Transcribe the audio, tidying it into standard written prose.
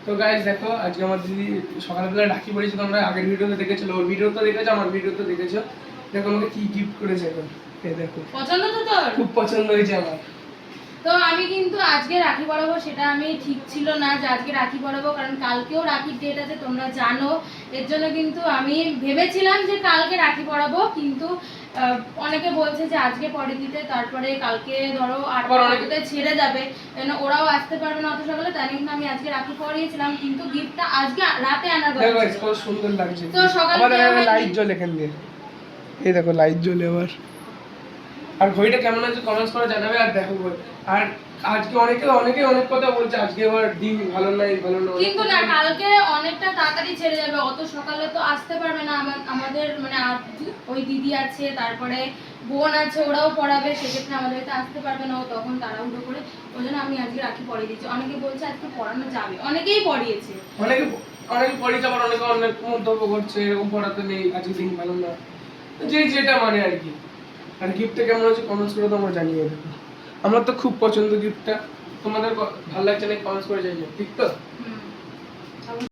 তো গাইস দেখো আজকে আমার দিদি সকালবেলা রাখি পড়েছে, তোমরা আগের ভিডিওতে দেখেছো, ওর ভিডিও তো দেখেছো, আমার ভিডিও তো দেখেছো। দেখো আমাকে কি গিফট করেছে এখন, এই দেখো। পছন্দ তো তোর? খুব পছন্দ হয়েছে আমার। তো আমি কিন্তু আজকে রাখি পরাবো সেটা আমি ঠিক ছিল না যে আজকে রাখি পরাবো, কারণ কালকেও রাখির ডেট আছে তোমরা জানো। এর জন্য কিন্তু আমি ভেবেছিলাম যে কালকে রাখি পরাবো, কিন্তু অনেকে বলছে যে আজকে পরে দিতে, তারপরে কালকে ধরো 8টা ছেড়ে যাবে, ওরাও আসতে পারবে না অত সকালে, তাই কিন্তু আমি আজকে রাখি পরিয়েছিলাম, কিন্তু গিফটটা আজকে রাতে আনার কথা ছিল। দেখো কত সুন্দর লাগছে। তো সকালে লাইট জ্বলে এখান দিয়ে, এই দেখো লাইট জ্বলে আবার। আর ঘড়িটা কেমন আছে কমেন্টস করে জানাবে। আর দেখো আর আজকে অনেকে অনেক কথা বলছে, আজকে আবার দিন ভালো নাই ভালো না, কিন্তু না কালকে অনেকটা তাড়াতাড়ি ছেড়ে যাবে, অত সকালে তো আসতে পারবে না আমাদের, মানে ওই দিদি আছে, তারপরে বোন আছে, ওরাও পড়াবে, সেক্ষেত্রে আমাদের হয়তো আসতে পারবে না, ও তখন তাড়াহুড়ো করে। ওই জন্য আমি আজকে রাখি পরিয়ে দিচ্ছি। অনেকে বলছে আজকে পড়ানো যাবে, অনেকেই পড়িয়েছে, অনেকে পড়িয়েছে, আবার অনেকে অনেক মন্তব্য করছে এরকম পড়াতে নেই, আজকে দিন ভালো না, যে যেটা মানে আর কি। আর গিফটটা কেমন আছে কমেন্টস করে তোমরা জানিয়ে দেবো। আমার তো খুব পছন্দ গিফটটা, তোমাদের ভালো লাগছে না কমেন্টস করে জানিও, ঠিক তো?